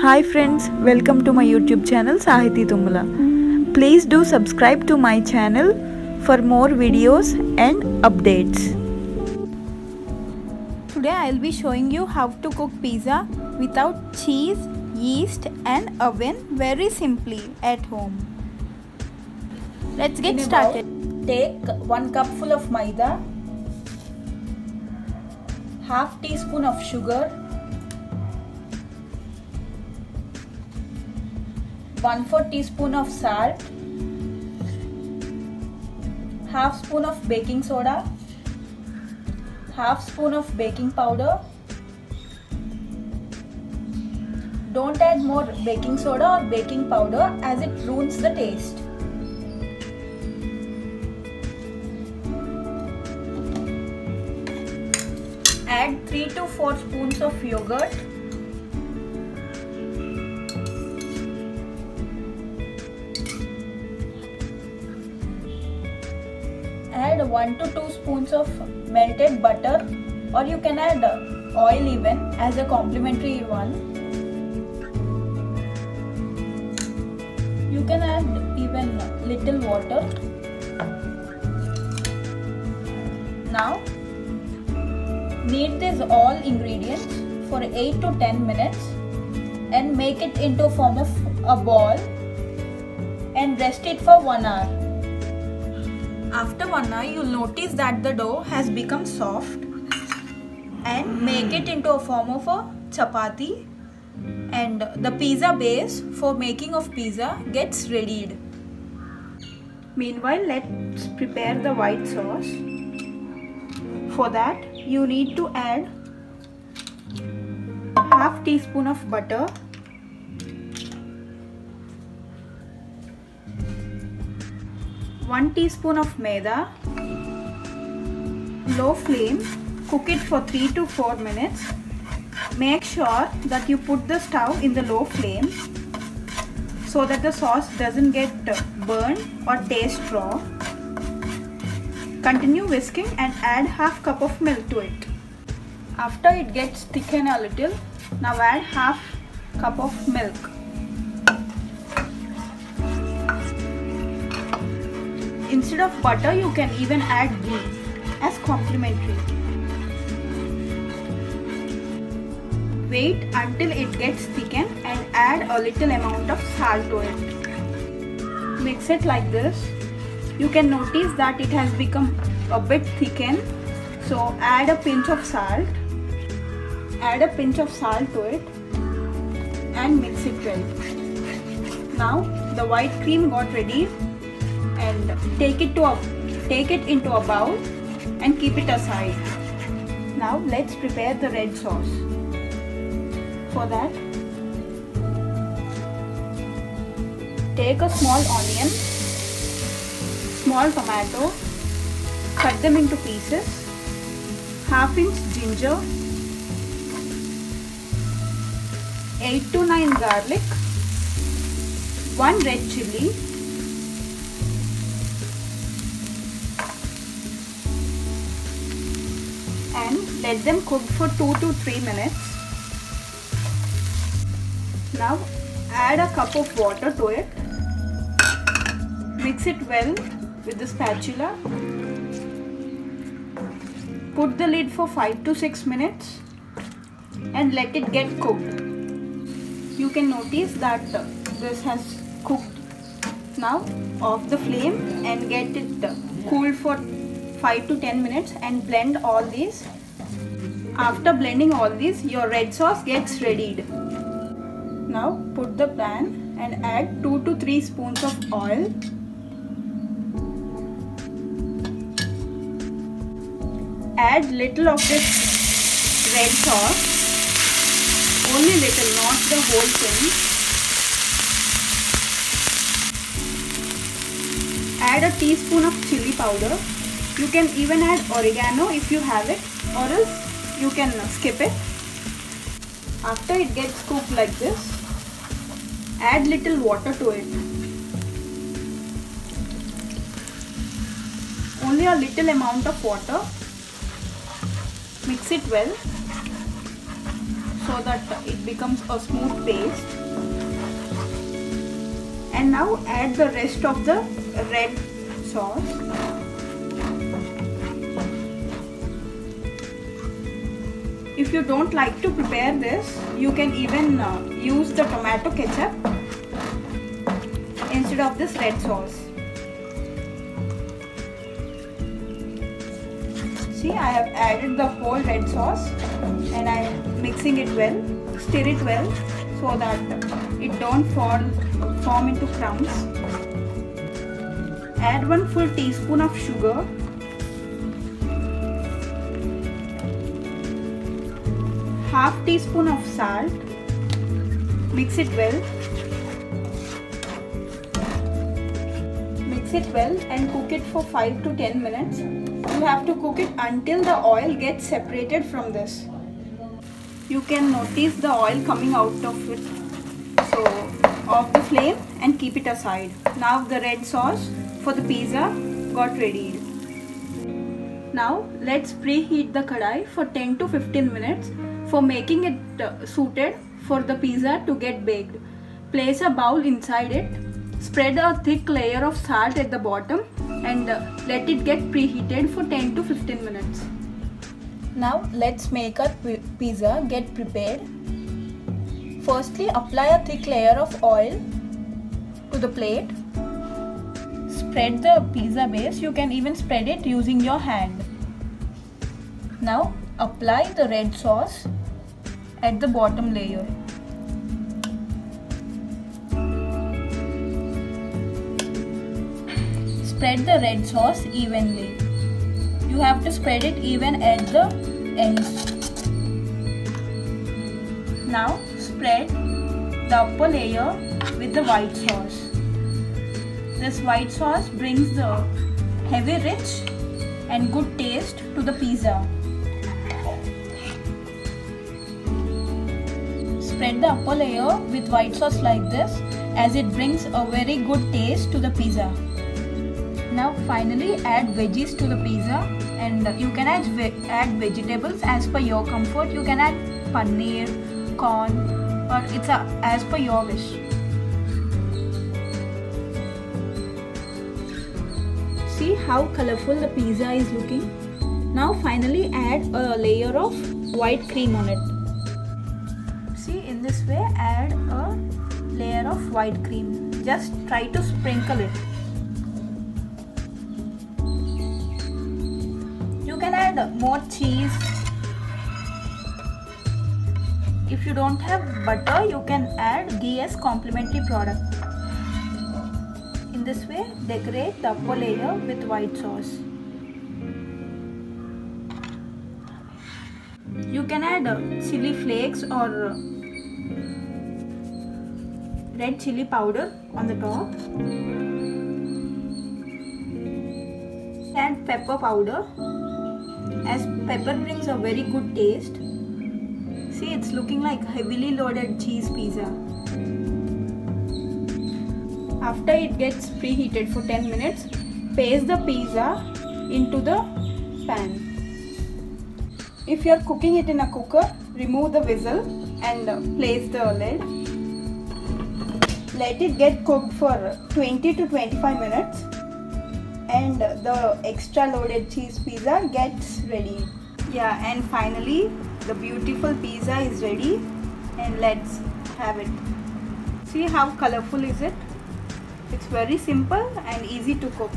Hi friends, welcome to my YouTube channel Sahiti Tumala. Please do subscribe to my channel for more videos and updates. Today I'll be showing you how to cook pizza without cheese, yeast and oven very simply at home. Let's get started. Take 1 cupful of maida, half teaspoon of sugar, 1/4 teaspoon of salt, half spoon of baking soda, half spoon of baking powder. Don't add more baking soda or baking powder as it ruins the taste. Add 3 to 4 spoons of yogurt. Add 1 to 2 spoons of melted butter, or you can add oil even as a complementary one. You can add even little water. Now knead these all ingredients for 8 to 10 minutes and make it into a form of a ball and rest it for 1 hour. After 1 hour, you'll notice that the dough has become soft, and make it into a form of a chapati, and the pizza base for making of pizza gets readied. Meanwhile, let's prepare the white sauce. For that, you need to add half teaspoon of butter, 1 teaspoon of maida. Low flame, cook it for 3 to 4 minutes. Make sure that you put the stove in the low flame so that the sauce doesn't get burned or taste raw. Continue whisking and add half cup of milk to it. After it gets thickened a little, now add half cup of milk. Instead of butter, you can even add ghee as complementary. Wait until it gets thickened and add a little amount of salt to it. Mix it like this. You can notice that it has become a bit thickened, so add a pinch of salt. Add a pinch of salt to it and mix it well. Now the white cream got ready, and take it into a bowl and keep it aside. Now let's prepare the red sauce. For that, take a small onion, small tomato, cut them into pieces, half-inch ginger, 8 to 9 garlic, 1 red chilli, and let them cook for 2 to 3 minutes. Now add a cup of water to it. Mix it well with the spatula. Put the lid for 5 to 6 minutes and let it get cooked. You can notice that this has cooked. Now off the flame and get it cool for 5 to 10 minutes and blend all these. After blending all these, your red sauce gets readied. Now put the pan and add 2 to 3 spoons of oil. Add little of this red sauce, only little, not the whole thing. Add a teaspoon of chili powder. You can even add oregano if you have it, or else you can skip it. After it gets cooked like this, add little water to it. Only a little amount of water. Mix it well. so that it becomes a smooth paste. And now add the rest of the red sauce. If you don't like to prepare this, you can even use the tomato ketchup instead of this red sauce. See, I have added the whole red sauce and I am mixing it well. Stir it well so that it don't form into crumbs. Add 1 full teaspoon of sugar. Half teaspoon of salt. Mix it well. Mix it well and cook it for 5 to 10 minutes. You have to cook it until the oil gets separated from this. You can notice the oil coming out of it. So off the flame and keep it aside. Now the red sauce for the pizza got ready. Now let's preheat the kadai for 10 to 15 minutes for making it suited for the pizza to get baked. Place a bowl inside it. Spread a thick layer of salt at the bottom and let it get preheated for 10 to 15 minutes. Now let's make our pizza get prepared. Firstly, apply a thick layer of oil to the plate. Spread the pizza base. You can even spread it using your hand. Now apply the red sauce at the bottom layer. Spread the red sauce evenly. You have to spread it even at the ends. Now spread the upper layer with the white sauce. This white sauce brings the heavy, rich and good taste to the pizza. Spread the upper layer with white sauce like this, as it brings a very good taste to the pizza. Now finally add veggies to the pizza, and you can add vegetables as per your comfort. You can add paneer, corn, or it's as per your wish. See how colorful the pizza is looking. Now finally add a layer of white cream on it. See, in this way add a layer of white cream. Just try to sprinkle it. You can add more cheese. If you don't have butter, you can add ghee as complementary product. In this way, decorate the upper layer with white sauce. You can add chili flakes or red chili powder on the top. Add pepper powder, as pepper brings a very good taste. See, it's looking like heavily loaded cheese pizza. After it gets preheated for 10 minutes, place the pizza into the pan. If you are cooking it in a cooker, remove the vessel and place the lid. Let it get cooked for 20 to 25 minutes and the extra loaded cheese pizza gets ready. Yeah, and finally the beautiful pizza is ready, and let's have it. See how colorful is it? It's very simple and easy to cook.